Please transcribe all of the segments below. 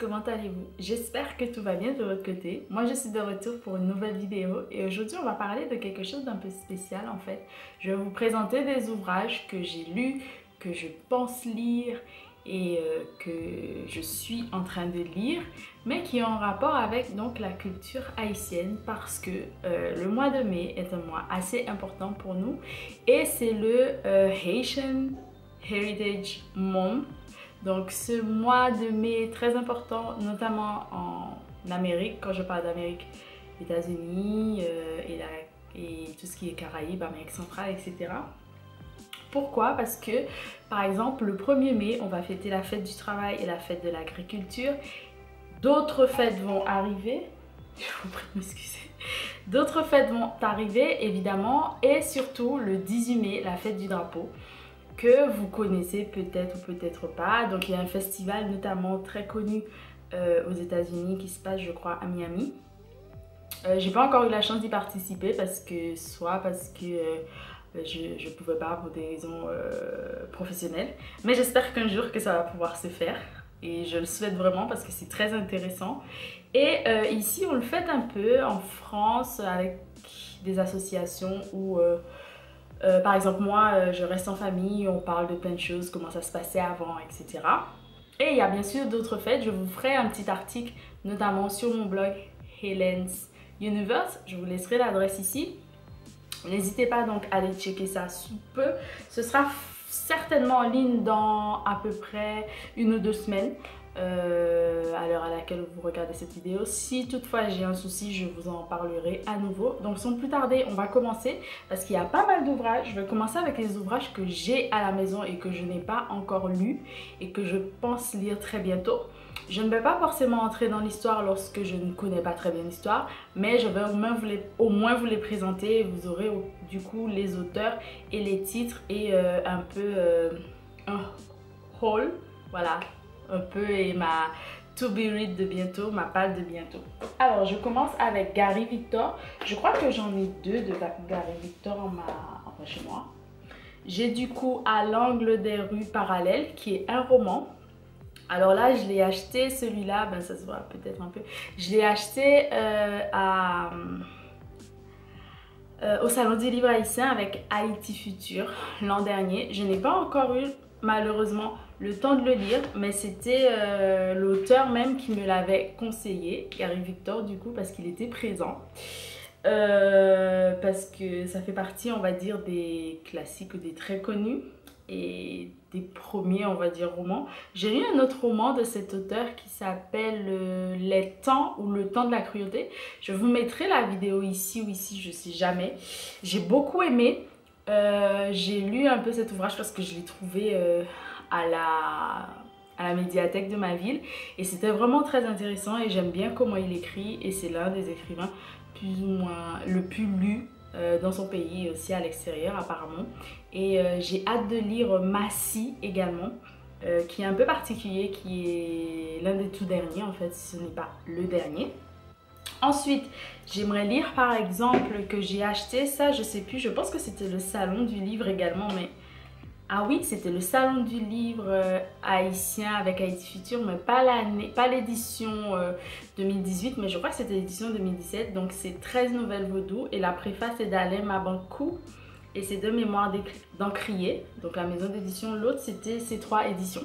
comment allez-vous? J'espère que tout va bien de votre côté. Moi, je suis de retour pour une nouvelle vidéo et aujourd'hui, on va parler de quelque chose d'un peu spécial en fait. Je vais vous présenter des ouvrages que j'ai lus, que je pense lire et que je suis en train de lire, mais qui ont un rapport avec donc la culture haïtienne parce que le mois de mai est un mois assez important pour nous et c'est le Haitian Heritage Month. Donc ce mois de mai est très important, notamment en Amérique, quand je parle d'Amérique, États-Unis et tout ce qui est Caraïbes, Amérique centrale, etc. Pourquoi? Parce que, par exemple, le 1er mai, on va fêter la fête du travail et la fête de l'agriculture. D'autres fêtes vont arriver. Je vous prie de m'excuser. D'autres fêtes vont arriver, évidemment, et surtout le 18 mai, la fête du drapeau, que vous connaissez peut-être ou peut-être pas. Donc il y a un festival notamment très connu aux États-Unis qui se passe, je crois, à Miami. J'ai pas encore eu la chance d'y participer parce que je pouvais pas pour des raisons professionnelles. Mais j'espère qu'un jour que ça va pouvoir se faire. Et je le souhaite vraiment parce que c'est très intéressant. Et ici, on le fête un peu en France avec des associations où... par exemple, moi, je reste en famille, on parle de plein de choses, comment ça se passait avant, etc. Et il y a bien sûr d'autres fêtes. Je vous ferai un petit article, notamment sur mon blog Helen's Universe. Je vous laisserai l'adresse ici. N'hésitez pas donc à aller checker ça sous peu. Ce sera certainement en ligne dans à peu près 1 ou 2 semaines. À l'heure à laquelle vous regardez cette vidéo. Si toutefois j'ai un souci, je vous en parlerai à nouveau. Donc sans plus tarder, on va commencer parce qu'il y a pas mal d'ouvrages. Je vais commencer avec les ouvrages que j'ai à la maison et que je n'ai pas encore lus et que je pense lire très bientôt. Je ne vais pas forcément entrer dans l'histoire lorsque je ne connais pas très bien l'histoire, mais je vais au moins vous les présenter. Vous aurez du coup les auteurs et les titres et un peu un haul, voilà, un peu, et ma to be read de bientôt, ma palle de bientôt. Alors je commence avec Gary Victor. Je crois que j'en ai 2 de Gary Victor enfin, chez moi. J'ai du coup À l'angle des rues parallèles qui est un roman. Alors là je l'ai acheté, celui-là, ben ça se voit peut-être un peu. Je l'ai acheté au salon du livre haïtien avec Haïti Futur l'an dernier. Je n'ai pas encore eu malheureusement le temps de le lire, mais c'était l'auteur même qui me l'avait conseillé, Gary Victor du coup, parce qu'il était présent. Parce que ça fait partie, on va dire, des classiques ou des très connus et des premiers, on va dire, romans. J'ai lu un autre roman de cet auteur qui s'appelle Les temps ou Le temps de la cruauté. Je vous mettrai la vidéo ici ou ici, je sais jamais. J'ai beaucoup aimé. J'ai lu un peu cet ouvrage parce que je l'ai trouvé à la médiathèque de ma ville et c'était vraiment très intéressant et j'aime bien comment il écrit et c'est l'un des écrivains plus ou moins le plus lu dans son pays et aussi à l'extérieur apparemment. Et j'ai hâte de lire Massie également, qui est un peu particulier, qui est l'un des tout derniers en fait, si ce n'est pas le dernier. Ensuite, j'aimerais lire par exemple que j'ai acheté, ça je sais plus, je pense que c'était le salon du livre également, mais ah oui, c'était le salon du livre haïtien avec Haïti Futur, mais pas l'édition 2018, mais je crois que c'était l'édition 2017. Donc c'est 13 nouvelles vaudou et la préface est d'Alain Mabankou et c'est 2 mémoires d'Encrier, donc la maison d'édition. L'autre c'était C3 éditions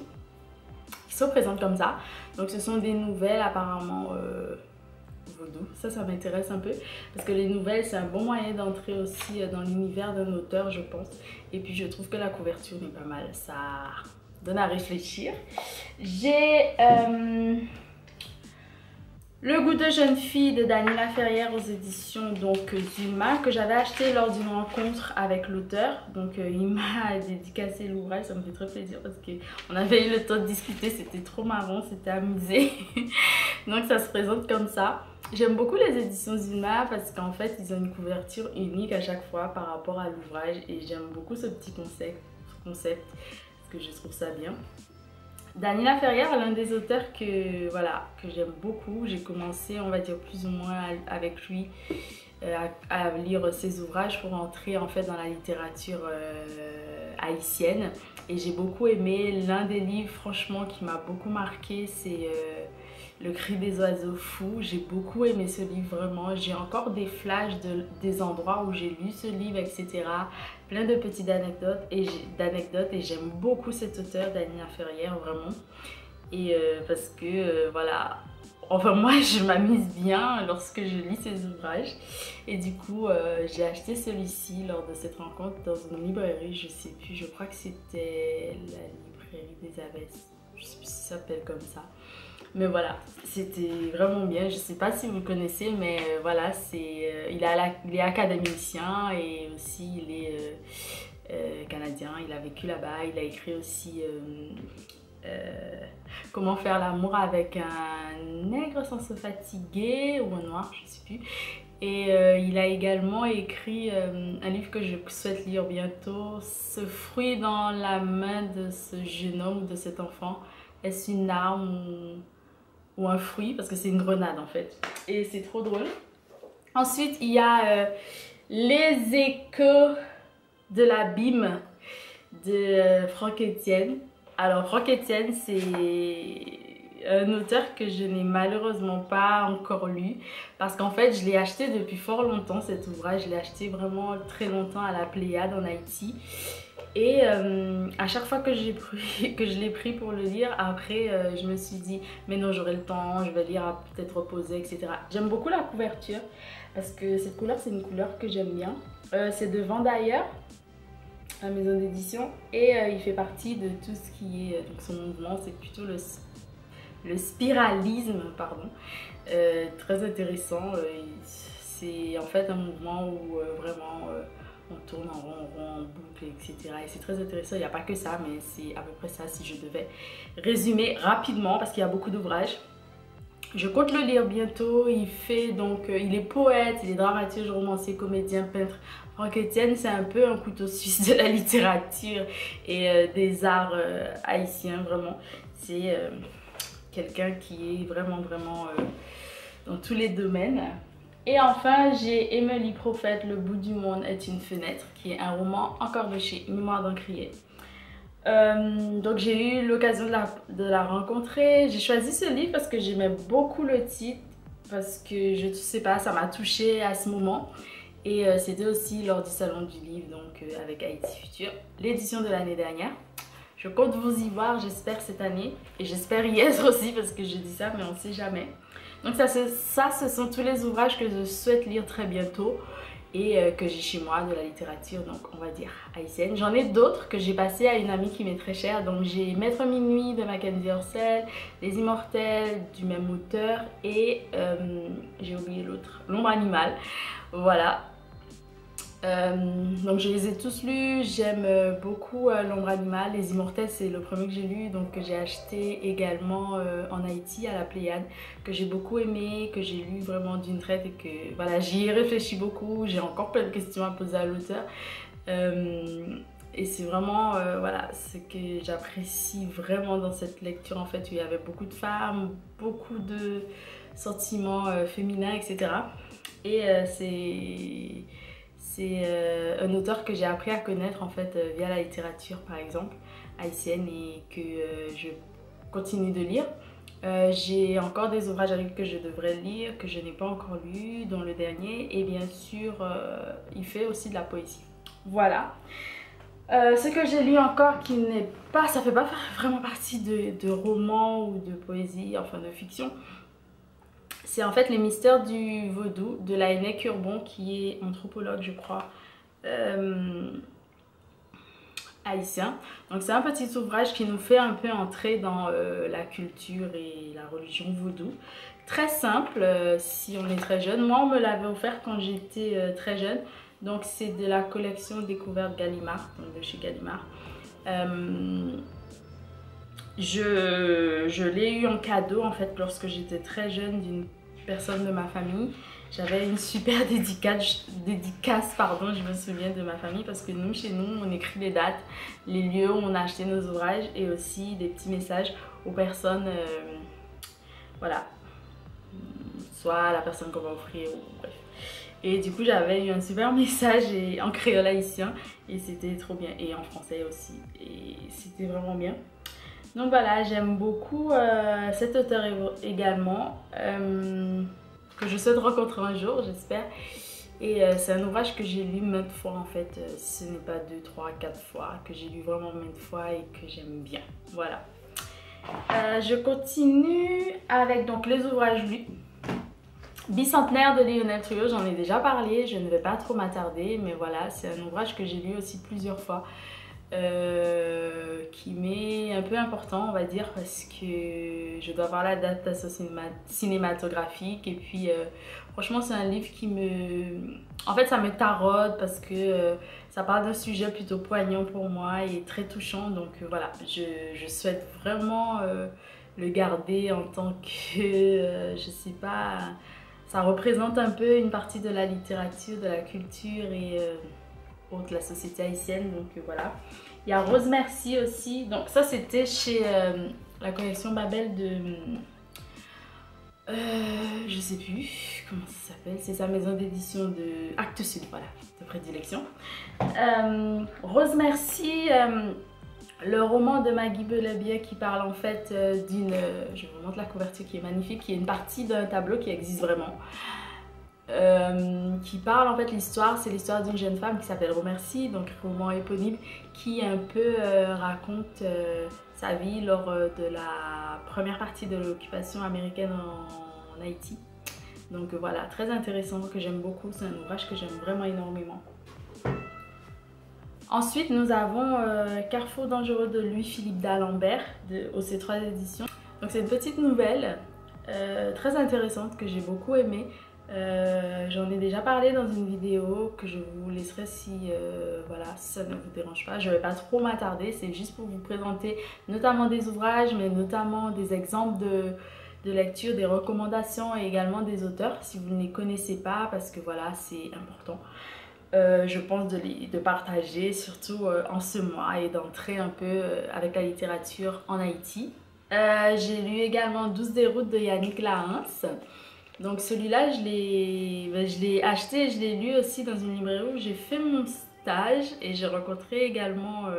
qui sont présentes comme ça. Donc ce sont des nouvelles apparemment vaudou. Ça m'intéresse un peu parce que les nouvelles c'est un bon moyen d'entrer aussi dans l'univers d'un auteur, je pense, et puis je trouve que la couverture est pas mal, ça donne à réfléchir. J'ai Le goût de jeune fille de Daniela Ferrière aux éditions donc Zuma, que j'avais acheté lors d'une rencontre avec l'auteur. Donc il m'a dédicacé l'ouvrage, ça me fait très plaisir parce qu'on avait eu le temps de discuter, c'était trop marrant, c'était amusé. Donc ça se présente comme ça. J'aime beaucoup les éditions Zuma parce qu'en fait ils ont une couverture unique à chaque fois par rapport à l'ouvrage et j'aime beaucoup ce petit concept parce que je trouve ça bien. Daniela Ferrière est l'un des auteurs que j'aime beaucoup. J'ai commencé, on va dire, plus ou moins avec lui à lire ses ouvrages pour entrer en fait dans la littérature haïtienne. Et j'ai beaucoup aimé l'un des livres, franchement, qui m'a beaucoup marqué, c'est Le cri des oiseaux fous. J'ai beaucoup aimé ce livre, vraiment. J'ai encore des flashs des endroits où j'ai lu ce livre, etc. Plein de petites anecdotes et j'aime beaucoup cet auteur, Dania Ferrière, vraiment. Et parce que, voilà, enfin moi je m'amuse bien lorsque je lis ses ouvrages. Et du coup, j'ai acheté celui-ci lors de cette rencontre dans une librairie, je sais plus, je crois que c'était la librairie des Abbesses. Je sais plus si ça s'appelle comme ça. Mais voilà, c'était vraiment bien. Je sais pas si vous le connaissez, mais voilà, il est académicien et aussi il est canadien. Il a vécu là-bas. Il a écrit aussi Comment faire l'amour avec un nègre sans se fatiguer ou un noir, je sais plus. Et il a également écrit un livre que je souhaite lire bientôt, Ce fruit dans la main de ce jeune homme ou de cet enfant. Est-ce une arme ou un fruit? Parce que c'est une grenade en fait. Et c'est trop drôle. Ensuite, il y a Les échos de l'abîme de Franck Etienne. Alors, Franck Etienne, c'est un auteur que je n'ai malheureusement pas encore lu parce qu'en fait je l'ai acheté depuis fort longtemps, cet ouvrage. Je l'ai acheté vraiment très longtemps à la Pléiade en Haïti et à chaque fois que je l'ai pris pour le lire, après je me suis dit mais non, j'aurai le temps, je vais lire, peut-être reposer, etc. J'aime beaucoup la couverture parce que cette couleur, c'est une couleur que j'aime bien. C'est de Vendailleurs, la maison d'édition, et il fait partie de tout ce qui est donc son mouvement, c'est plutôt le spiralisme, pardon. Très intéressant. C'est en fait un mouvement où vraiment on tourne en rond, en boucle, etc. Et c'est très intéressant. Il n'y a pas que ça, mais c'est à peu près ça si je devais résumer rapidement parce qu'il y a beaucoup d'ouvrages. Je compte le lire bientôt. Il est poète, il est dramaturge, romancier, comédien, peintre. Franck Etienne, c'est un peu un couteau suisse de la littérature et des arts haïtiens, vraiment. C'est quelqu'un qui est vraiment dans tous les domaines. Et enfin, j'ai Émilie Prophète, Le bout du monde est une fenêtre, qui est un roman encore de chez Mémoire d'Encrier. Donc j'ai eu l'occasion de la rencontrer. J'ai choisi ce livre parce que j'aimais beaucoup le titre, parce que je ne sais pas, ça m'a touchée à ce moment. Et c'était aussi lors du salon du livre, donc avec Haïti Futur, l'édition de l'année dernière. Je compte vous y voir, j'espère, cette année. Et j'espère y être aussi, parce que je dis ça, mais on ne sait jamais. Donc ce sont tous les ouvrages que je souhaite lire très bientôt et que j'ai chez moi, de la littérature, donc on va dire haïtienne. J'en ai d'autres que j'ai passé à une amie qui m'est très chère. Donc j'ai Maître Minuit de Mackenzie Orsel, Les Immortels du même auteur et j'ai oublié l'autre, L'ombre animale. Voilà. Donc je les ai tous lus, j'aime beaucoup L'ombre animale. Les Immortels, c'est le premier que j'ai lu, donc que j'ai acheté également en Haïti à la Pléiade, que j'ai beaucoup aimé, que j'ai lu vraiment d'une traite et que voilà, j'y ai réfléchi beaucoup. J'ai encore plein de questions à poser à l'auteur et c'est vraiment voilà, ce que j'apprécie vraiment dans cette lecture, en fait, où il y avait beaucoup de femmes, beaucoup de sentiments féminins, etc. Et c'est un auteur que j'ai appris à connaître, en fait, via la littérature, par exemple, haïtienne, et que je continue de lire. J'ai encore des ouvrages à lui que je devrais lire, que je n'ai pas encore lu, dont le dernier, et bien sûr, il fait aussi de la poésie. Voilà. Ce que j'ai lu encore qui n'est pas, ça fait pas vraiment partie de romans ou de poésie, enfin de fiction. C'est en fait Les mystères du vaudou de Laënnec Urbon, qui est anthropologue, je crois, haïtien. Donc c'est un petit ouvrage qui nous fait un peu entrer dans la culture et la religion vaudou. Très simple si on est très jeune. Moi, on me l'avait offert quand j'étais très jeune. Donc c'est de la collection Découverte Gallimard, donc de chez Gallimard. Je l'ai eu en cadeau, en fait, lorsque j'étais très jeune, d'une personne de ma famille. J'avais une super dédicace, pardon, je me souviens, de ma famille, parce que nous, chez nous, on écrit les dates, les lieux où on a acheté nos ouvrages et aussi des petits messages aux personnes, voilà, soit la personne qu'on va offrir ou bref. Et du coup, j'avais eu un super message en créole haïtien et c'était trop bien, et en français aussi, et c'était vraiment bien. Donc voilà, j'aime beaucoup cet auteur également, que je souhaite rencontrer un jour, j'espère. Et c'est un ouvrage que j'ai lu maintes fois en fait, si ce n'est pas 2, 3, 4 fois, que j'ai lu vraiment maintes fois et que j'aime bien. Voilà. Je continue avec donc les ouvrages lus. Bicentenaire de Lionel Truot, j'en ai déjà parlé, je ne vais pas trop m'attarder, mais voilà, c'est un ouvrage que j'ai lu aussi plusieurs fois, qui m'est un peu important, on va dire, parce que je dois voir l'adaptation cinématographique, et puis franchement c'est un livre qui en fait ça me taraude, parce que ça parle d'un sujet plutôt poignant pour moi et très touchant, donc voilà, je souhaite vraiment le garder en tant que, je sais pas, ça représente un peu une partie de la littérature, de la culture et de la société haïtienne, donc voilà. Il y a Rose Merci aussi, donc ça c'était chez la collection Babel de... je sais plus comment ça s'appelle, c'est sa maison d'édition de Actes Sud, voilà, de prédilection. Rose Merci, le roman de Maggie Belebier qui parle en fait d'une... je vous montre la couverture qui est magnifique, qui est une partie d'un tableau qui existe vraiment. Qui parle en fait l'histoire, c'est l'histoire d'une jeune femme qui s'appelle Romercy, donc roman éponyme, qui un peu raconte sa vie lors de la première partie de l'occupation américaine en Haïti. Donc voilà, très intéressant, que j'aime beaucoup, c'est un ouvrage que j'aime vraiment énormément. Ensuite, nous avons Carrefour dangereux de Louis-Philippe d'Alembert au C3 éditions. Donc c'est une petite nouvelle très intéressante que j'ai beaucoup aimée. J'en ai déjà parlé dans une vidéo que je vous laisserai si voilà, si ça ne vous dérange pas. Je ne vais pas trop m'attarder, c'est juste pour vous présenter notamment des ouvrages, mais notamment des exemples de lecture, des recommandations et également des auteurs si vous ne les connaissez pas, parce que voilà, c'est important. Je pense de partager, surtout en ce mois, et d'entrer un peu avec la littérature en Haïti. J'ai lu également 12 des routes de Yannick Lahens. Donc celui-là, je l'ai acheté et je l'ai lu aussi dans une librairie où j'ai fait mon stage, et j'ai rencontré également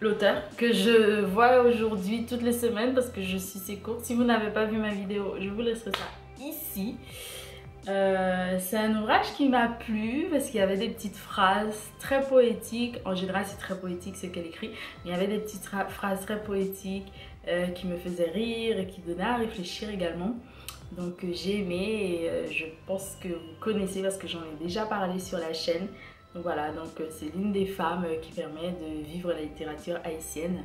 l'auteur que je vois aujourd'hui toutes les semaines parce que je suis ses cours. Si vous n'avez pas vu ma vidéo, je vous laisserai ça ici. C'est un ouvrage qui m'a plu parce qu'il y avait des petites phrases très poétiques. En général, c'est très poétique ce qu'elle écrit, mais il y avait des petites phrases très poétiques qui me faisaient rire et qui donnaient à réfléchir également. Donc j'ai aimé, et je pense que vous connaissez parce que j'en ai déjà parlé sur la chaîne. Donc voilà, donc c'est l'une des femmes qui permet de vivre la littérature haïtienne,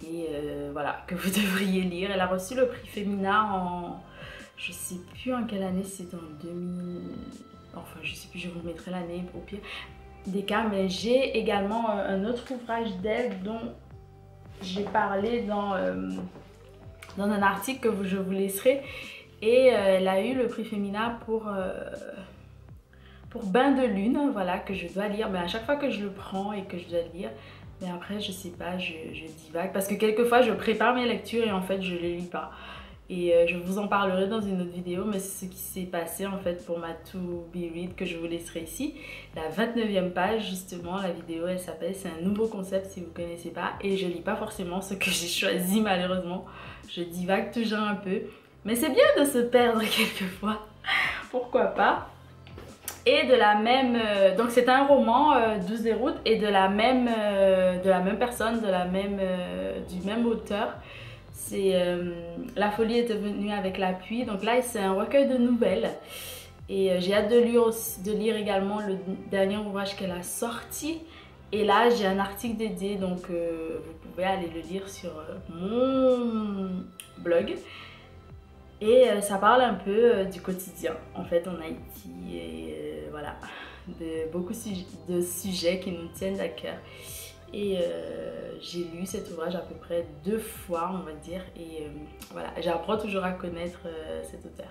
et voilà, que vous devriez lire. Elle a reçu le prix Femina en... je sais plus en quelle année, c'était en 2000... Enfin, je sais plus, je vous mettrai l'année au pire des cas. Mais j'ai également un autre ouvrage d'elle dont j'ai parlé dans un article que je vous laisserai. Et elle a eu le prix Femina pour Bain de Lune, voilà, que je dois lire. Mais à chaque fois que je le prends et que je dois le lire, mais après, je sais pas, je divague. Parce que quelquefois, je prépare mes lectures et en fait, je les lis pas. Et je vous en parlerai dans une autre vidéo, mais c'est ce qui s'est passé en fait pour ma To Be Read que je vous laisserai ici. La 29e page, justement, la vidéo elle s'appelle, c'est un nouveau concept si vous ne connaissez pas. Et je lis pas forcément ce que j'ai choisi malheureusement. Je divague toujours un peu. Mais c'est bien de se perdre quelquefois, pourquoi pas. Et de la même, donc c'est un roman, 12 des routes, et de la même personne, du même auteur. C'est La folie est venue avec la pluie. Donc là, c'est un recueil de nouvelles. Et j'ai hâte de lire également le dernier ouvrage qu'elle a sorti. Et là, j'ai un article dédié. Donc vous pouvez aller le lire sur mon blog. Et ça parle un peu du quotidien, en fait, en Haïti. Et voilà, de beaucoup de sujets qui nous tiennent à cœur. Et j'ai lu cet ouvrage à peu près 2 fois, on va dire, et voilà, j'apprends toujours à connaître cet auteur.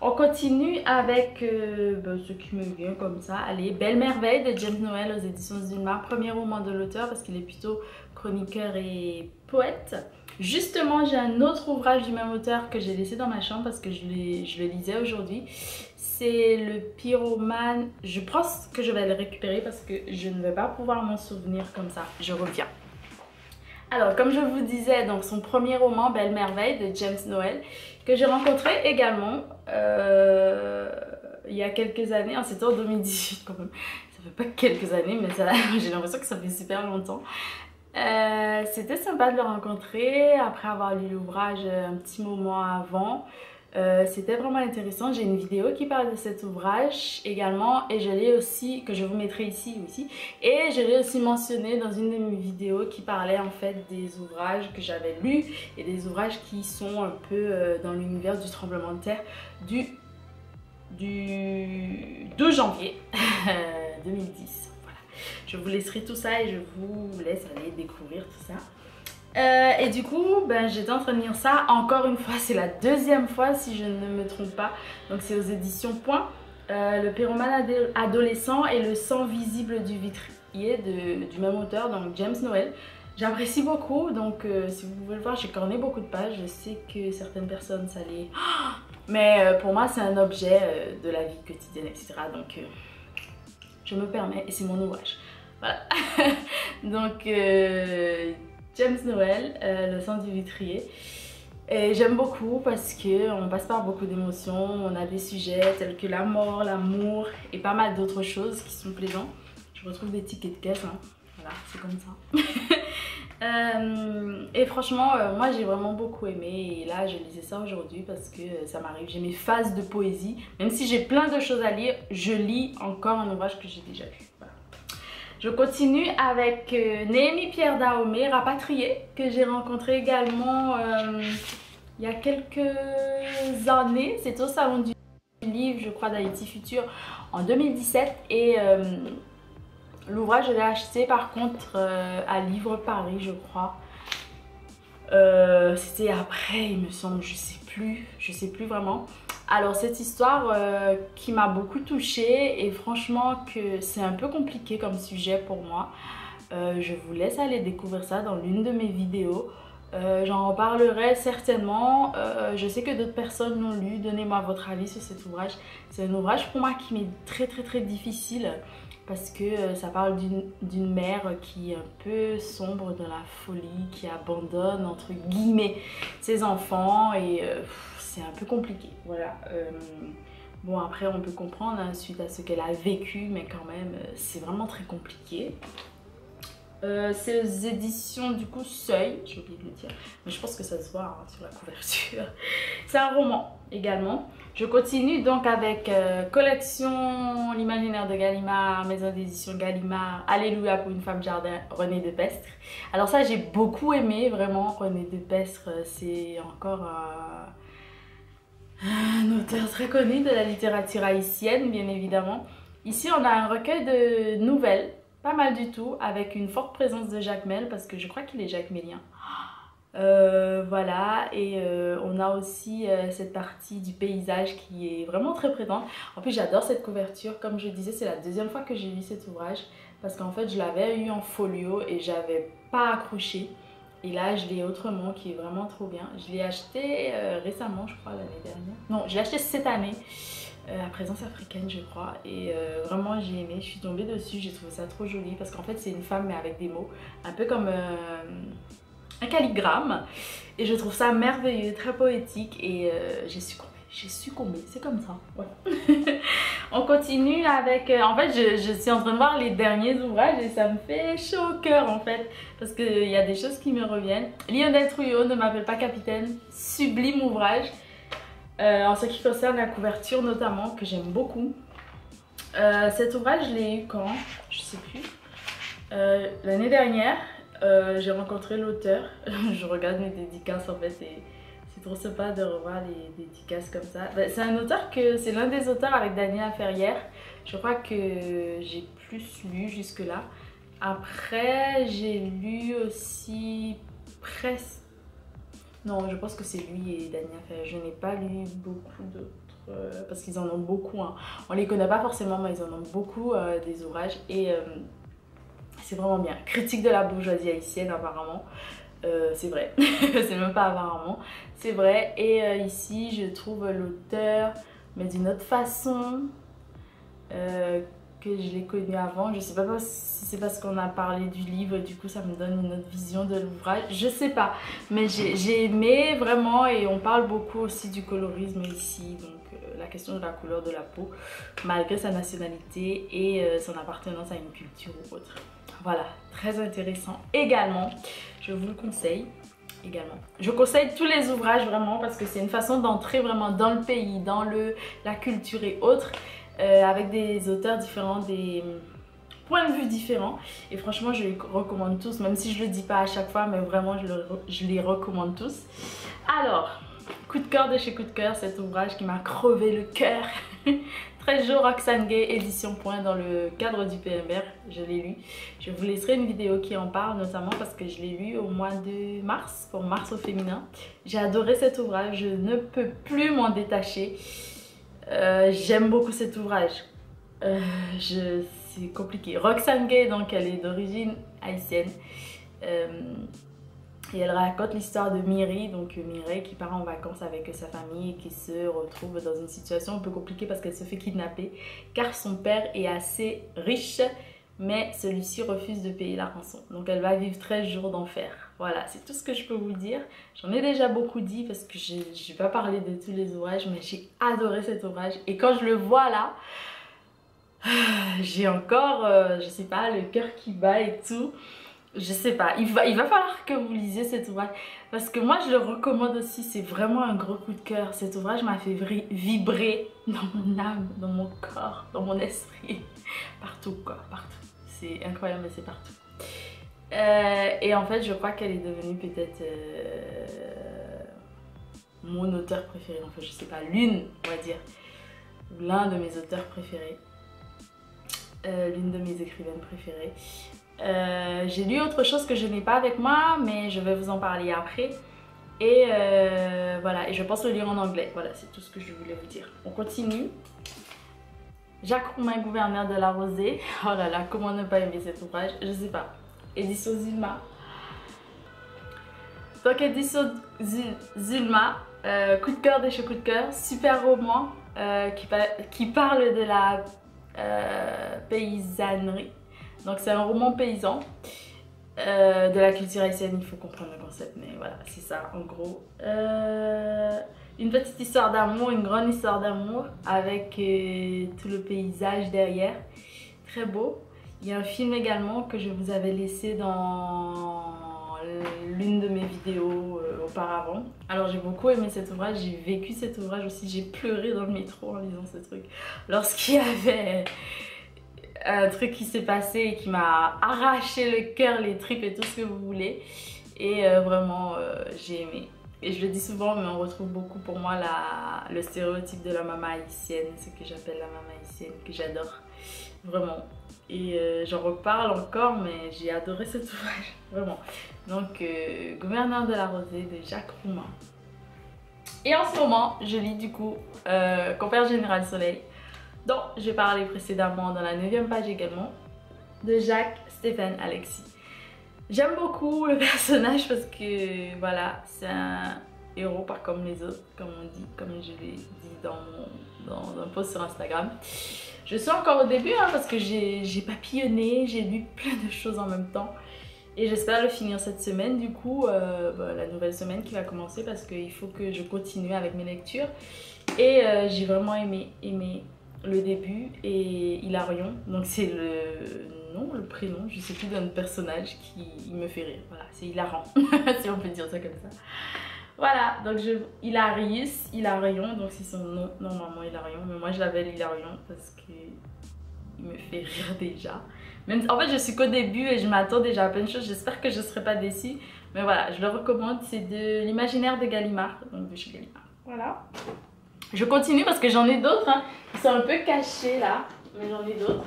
On continue avec ce qui me vient comme ça. Allez, Belle Merveille de James Noël aux éditions Zulmar, premier roman de l'auteur parce qu'il est plutôt chroniqueur et poète. Justement, j'ai un autre ouvrage du même auteur que j'ai laissé dans ma chambre parce que je le lisais aujourd'hui. C'est Le Pyromane. Je pense que je vais le récupérer parce que je ne vais pas pouvoir m'en souvenir comme ça. Je reviens. Alors, comme je vous disais, donc son premier roman, Belle Merveille, de James Noël, que j'ai rencontré également il y a quelques années, c'était en 2018 quand même. Ça fait pas quelques années, mais j'ai l'impression que ça fait super longtemps. C'était sympa de le rencontrer après avoir lu l'ouvrage un petit moment avant. C'était vraiment intéressant. J'ai une vidéo qui parle de cet ouvrage également et je l'ai aussi, que je vous mettrai ici aussi, et je l'ai aussi mentionné dans une de mes vidéos qui parlait en fait des ouvrages que j'avais lus et des ouvrages qui sont un peu dans l'univers du tremblement de terre du 12 janvier 2010. Voilà. Je vous laisserai tout ça et je vous laisse aller découvrir tout ça. Et du coup, j'étais en train de lire ça. Encore une fois, c'est la deuxième fois si je ne me trompe pas. Donc c'est aux éditions Point. Le pyromane adolescent et le sang visible du vitrier du même auteur, donc James Noël. J'apprécie beaucoup, donc si vous pouvez le voir, j'ai corné beaucoup de pages. Je sais que certaines personnes, ça les... Mais pour moi, c'est un objet de la vie quotidienne, etc. Donc je me permets, et c'est mon ouvrage. Voilà. Donc... James Noël, Le sang du vitrier. Et j'aime beaucoup parce qu'on passe par beaucoup d'émotions, on a des sujets tels que la mort, l'amour et pas mal d'autres choses qui sont plaisants. Je retrouve des tickets de caisse, hein. Voilà, c'est comme ça. Et franchement, moi j'ai vraiment beaucoup aimé et là je lisais ça aujourd'hui parce que ça m'arrive. J'ai mes phases de poésie, même si j'ai plein de choses à lire, je lis encore un ouvrage que j'ai déjà lu. Voilà. Je continue avec Néhémie Pierre Dahomey, Rapatrié, que j'ai rencontré également il y a quelques années. C'est au salon du livre, je crois, d'Haïti Futur en 2017. Et l'ouvrage, je l'ai acheté par contre à Livre Paris, je crois. C'était après, il me semble, je sais plus vraiment. Alors cette histoire qui m'a beaucoup touchée et franchement que c'est un peu compliqué comme sujet pour moi. Je vous laisse aller découvrir ça dans l'une de mes vidéos. J'en reparlerai certainement. Je sais que d'autres personnes l'ont lu. Donnez-moi votre avis sur cet ouvrage. C'est un ouvrage pour moi qui m'est très difficile parce que ça parle d'une mère qui est un peu sombre dans la folie, qui abandonne entre guillemets ses enfants et c'est un peu compliqué. Voilà. Bon, après on peut comprendre hein, suite à ce qu'elle a vécu, mais quand même c'est vraiment très compliqué. C'est aux éditions du coup Seuil, j'ai oublié de le dire, mais je pense que ça se voit hein, sur la couverture. C'est un roman également. Je continue donc avec collection L'imaginaire de Gallimard, maison d'édition Gallimard, Alléluia pour une femme jardin, René Depestre. Alors ça j'ai beaucoup aimé vraiment, René Depestre, c'est encore un auteur très connu de la littérature haïtienne bien évidemment. Ici on a un recueil de nouvelles. Pas mal du tout, avec une forte présence de Jacmel, parce que je crois qu'il est jacmélien. Voilà, et on a aussi cette partie du paysage qui est vraiment très présente. En plus, j'adore cette couverture. Comme je disais, c'est la deuxième fois que j'ai lu cet ouvrage, parce qu'en fait, je l'avais eu en folio et j'avais pas accroché. Et là, je l'ai autrement, qui est vraiment trop bien. Je l'ai acheté récemment, je crois, l'année dernière. Non, je l'ai acheté cette année. À Présence africaine je crois et vraiment j'ai aimé, je suis tombée dessus, j'ai trouvé ça trop joli parce qu'en fait c'est une femme mais avec des mots, un peu comme un calligramme et je trouve ça merveilleux, très poétique et j'ai succombé, c'est comme ça, voilà. On continue avec, en fait je suis en train de voir les derniers ouvrages et ça me fait chaud au cœur en fait parce qu'il y a des choses qui me reviennent. Lionel Trouillot, Ne m'appelle pas capitaine, sublime ouvrage. En ce qui concerne la couverture notamment, que j'aime beaucoup. Cet ouvrage, je l'ai eu quand? Je sais plus. L'année dernière, j'ai rencontré l'auteur. Je regarde mes dédicaces en fait et c'est trop sympa de revoir les dédicaces comme ça. C'est un auteur que c'est l'un des auteurs avec Daniela Ferrière. Je crois que j'ai plus lu jusque là. Après, j'ai lu aussi presque. Non, je pense que c'est lui et Daniela Ferrière. Je n'ai pas lu beaucoup d'autres parce qu'ils en ont beaucoup. Hein. On les connaît pas forcément, mais ils en ont beaucoup des ouvrages et c'est vraiment bien. Critique de la bourgeoisie haïtienne apparemment. C'est vrai, c'est même pas apparemment, c'est vrai. Et ici, je trouve l'auteur, mais d'une autre façon, que je l'ai connu avant. Je sais pas si c'est parce qu'on a parlé du livre, du coup ça me donne une autre vision de l'ouvrage. Je sais pas, mais j'ai aimé vraiment, et on parle beaucoup aussi du colorisme ici, donc la question de la couleur de la peau, malgré sa nationalité et son appartenance à une culture ou autre. Voilà, très intéressant également, je vous le conseille. Également. Je conseille tous les ouvrages vraiment parce que c'est une façon d'entrer vraiment dans le pays, dans la culture et autres, avec des auteurs différents, des points de vue différents, et franchement je les recommande tous, même si je le dis pas à chaque fois, mais vraiment je les recommande tous. Alors, coup de cœur de chez Coup de cœur, cet ouvrage qui m'a crevé le cœur. 13 jours Roxane Gay, édition Point, dans le cadre du PMR, je l'ai lu. Je vous laisserai une vidéo qui en parle, notamment parce que je l'ai lu au mois de mars, pour Mars au féminin. J'ai adoré cet ouvrage, je ne peux plus m'en détacher. J'aime beaucoup cet ouvrage. C'est compliqué. Roxane Gay, donc elle est d'origine haïtienne. Et elle raconte l'histoire de Mireille, donc Mireille qui part en vacances avec sa famille et qui se retrouve dans une situation un peu compliquée parce qu'elle se fait kidnapper car son père est assez riche, mais celui-ci refuse de payer la rançon. Donc elle va vivre 13 jours d'enfer. Voilà, c'est tout ce que je peux vous dire. J'en ai déjà beaucoup dit parce que je n'ai pas parlé de tous les ouvrages, mais j'ai adoré cet ouvrage. Et quand je le vois là, j'ai encore, je sais pas, le cœur qui bat et tout. Je sais pas, il va falloir que vous lisiez cet ouvrage parce que moi je le recommande aussi, c'est vraiment un gros coup de cœur. Cet ouvrage m'a fait vibrer dans mon âme, dans mon corps, dans mon esprit, partout quoi, partout. C'est incroyable mais c'est partout. Et en fait je crois qu'elle est devenue peut-être mon auteur préféré, enfin je sais pas, l'une on va dire, ou l'un de mes auteurs préférés, l'une de mes écrivaines préférées. J'ai lu autre chose que je n'ai pas avec moi, mais je vais vous en parler après. Et voilà, et je pense le lire en anglais. Voilà, c'est tout ce que je voulais vous dire. On continue. Jacques Roumain, gouverneur de la Rosée. Oh là là, comment ne pas aimer cet ouvrage? Je sais pas. Édition Zulma. Donc édition Zulma, coup de cœur de chez Coup de cœur, super roman qui parle de la paysannerie. Donc c'est un roman paysan de la culture haïtienne, il faut comprendre le concept, mais voilà, c'est ça en gros. Une petite histoire d'amour, une grande histoire d'amour avec tout le paysage derrière, très beau. Il y a un film également que je vous avais laissé dans l'une de mes vidéos auparavant. Alors j'ai beaucoup aimé cet ouvrage, j'ai vécu cet ouvrage aussi, j'ai pleuré dans le métro en lisant ce truc. Lorsqu'il y avait un truc qui s'est passé et qui m'a arraché le cœur, les tripes et tout ce que vous voulez. Et vraiment, j'ai aimé. Et je le dis souvent, mais on retrouve beaucoup pour moi le stéréotype de la maman haïtienne, ce que j'appelle la maman haïtienne, que j'adore. Vraiment. Et j'en reparle encore, mais j'ai adoré cet ouvrage. Vraiment. Donc, Gouverneur de la Rosée de Jacques Roumain. Et en ce moment, je lis du coup Compère Général Soleil, dont j'ai parlé précédemment dans la 9e page également, de Jacques-Stéphane Alexis. J'aime beaucoup le personnage parce que voilà, c'est un héros pas comme les autres, comme on dit, comme je l'ai dit dans un post sur Instagram. Je suis encore au début hein, parce que j'ai papillonné, j'ai lu plein de choses en même temps. Et j'espère le finir cette semaine, du coup, la nouvelle semaine qui va commencer parce qu'il faut que je continue avec mes lectures. Et j'ai vraiment aimé le début et Hilarion, donc c'est le prénom, je sais plus, d'un personnage qui me fait rire, voilà, c'est hilarant, si on peut dire ça comme ça. Voilà, donc Hilarion, donc c'est son nom, normalement Hilarion, mais moi je l'appelle Hilarion parce qu'il me fait rire déjà. Même, en fait je suis qu'au début et je m'attends déjà à plein de choses, j'espère que je ne serai pas déçue, mais voilà, je le recommande, c'est de l'imaginaire de Gallimard, donc de chez Gallimard, voilà. Je continue parce que j'en ai d'autres, hein, qui sont un peu cachés là, mais j'en ai d'autres.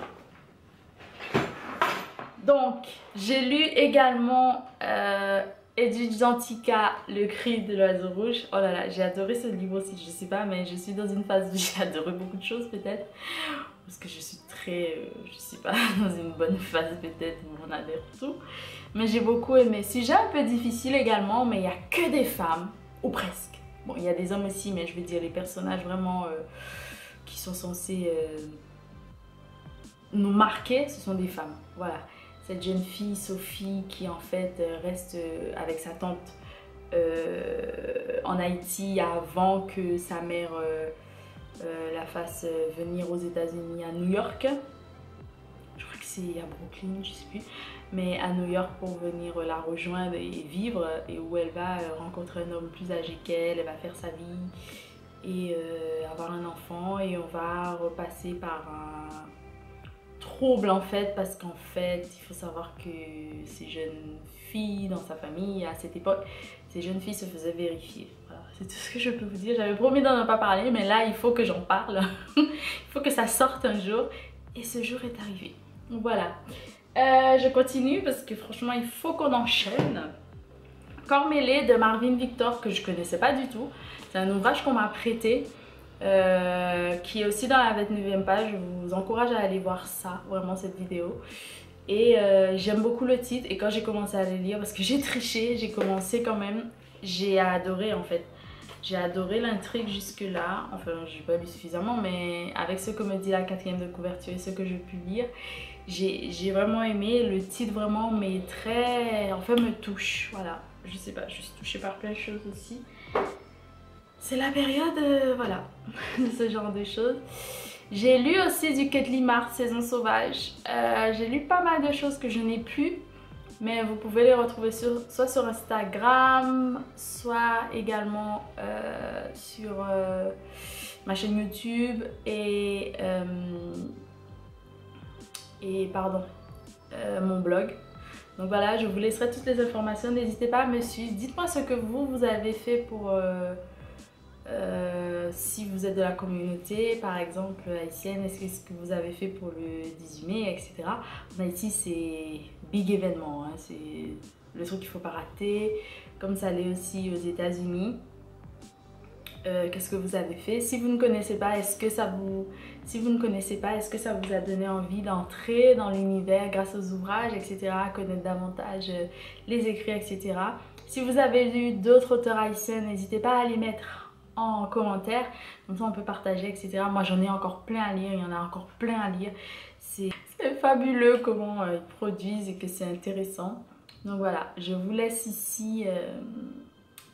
Donc, j'ai lu également Edwidge Danticat, Le cri de l'oiseau rouge. Oh là là, j'ai adoré ce livre aussi, je sais pas, mais je suis dans une phase où j'ai adoré beaucoup de choses peut-être. Parce que je suis très, je sais pas, dans une bonne phase peut-être où on adhère tout. Mais j'ai beaucoup aimé. Sujet un peu difficile également, mais il n'y a que des femmes, ou presque. Bon, il y a des hommes aussi, mais je veux dire les personnages vraiment qui sont censés nous marquer, ce sont des femmes. Voilà, cette jeune fille, Sophie, qui en fait reste avec sa tante en Haïti avant que sa mère la fasse venir aux États-Unis, à New York. Je crois que c'est à Brooklyn, je sais plus. Mais à New York pour venir la rejoindre et vivre, et où elle va rencontrer un homme plus âgé qu'elle, elle va faire sa vie et avoir un enfant, et on va repasser par un trouble en fait, parce qu'en fait il faut savoir que ces jeunes filles dans sa famille à cette époque, ces jeunes filles se faisaient vérifier. Voilà, c'est tout ce que je peux vous dire. J'avais promis d'en pas parler, mais là il faut que j'en parle. Il faut que ça sorte un jour, et ce jour est arrivé. Voilà, je continue parce que franchement il faut qu'on enchaîne. Corps mêlé de Marvin Victor, que je connaissais pas du tout. C'est un ouvrage qu'on m'a prêté, qui est aussi dans la 29e page. Je vous encourage à aller voir ça, vraiment cette vidéo. Et j'aime beaucoup le titre, et quand j'ai commencé à le lire, parce que j'ai triché, j'ai commencé quand même, j'ai adoré en fait. J'ai adoré l'intrigue jusque là, enfin je n'ai pas lu suffisamment, mais avec ce que me dit la 4e de couverture et ce que j'ai pu lire, j'ai vraiment aimé. Le titre vraiment me touche, voilà. Je sais pas, je suis touchée par plein de choses aussi. C'est la période, voilà, de ce genre de choses. J'ai lu aussi du Ketli Mars, Saison Sauvage. J'ai lu pas mal de choses que je n'ai plus, mais vous pouvez les retrouver soit sur Instagram, soit également sur ma chaîne YouTube et mon blog. Donc voilà, je vous laisserai toutes les informations. N'hésitez pas à me suivre. Dites-moi ce que vous avez fait pour... si vous êtes de la communauté, par exemple haïtienne, est-ce que vous avez fait pour le 18 mai, etc. En Haïti, c'est big événement, hein. C'est le truc qu'il ne faut pas rater. Comme ça l'est aussi aux États-Unis. Qu'est-ce que vous avez fait? Si vous ne connaissez pas, est-ce que ça vous a donné envie d'entrer dans l'univers grâce aux ouvrages, etc., connaître davantage les écrits, etc. Si vous avez lu d'autres auteurs haïtiens, n'hésitez pas à les mettre en commentaire, comme ça on peut partager, etc. Moi j'en ai encore plein à lire, il y en a encore plein à lire. C'est fabuleux comment ils produisent et que c'est intéressant. Donc voilà, je vous laisse ici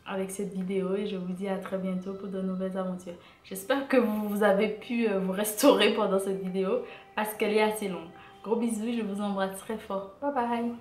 avec cette vidéo, et je vous dis à très bientôt pour de nouvelles aventures. J'espère que vous avez pu vous restaurer pendant cette vidéo, parce qu'elle est assez longue. Gros bisous, je vous embrasse très fort. Bye bye.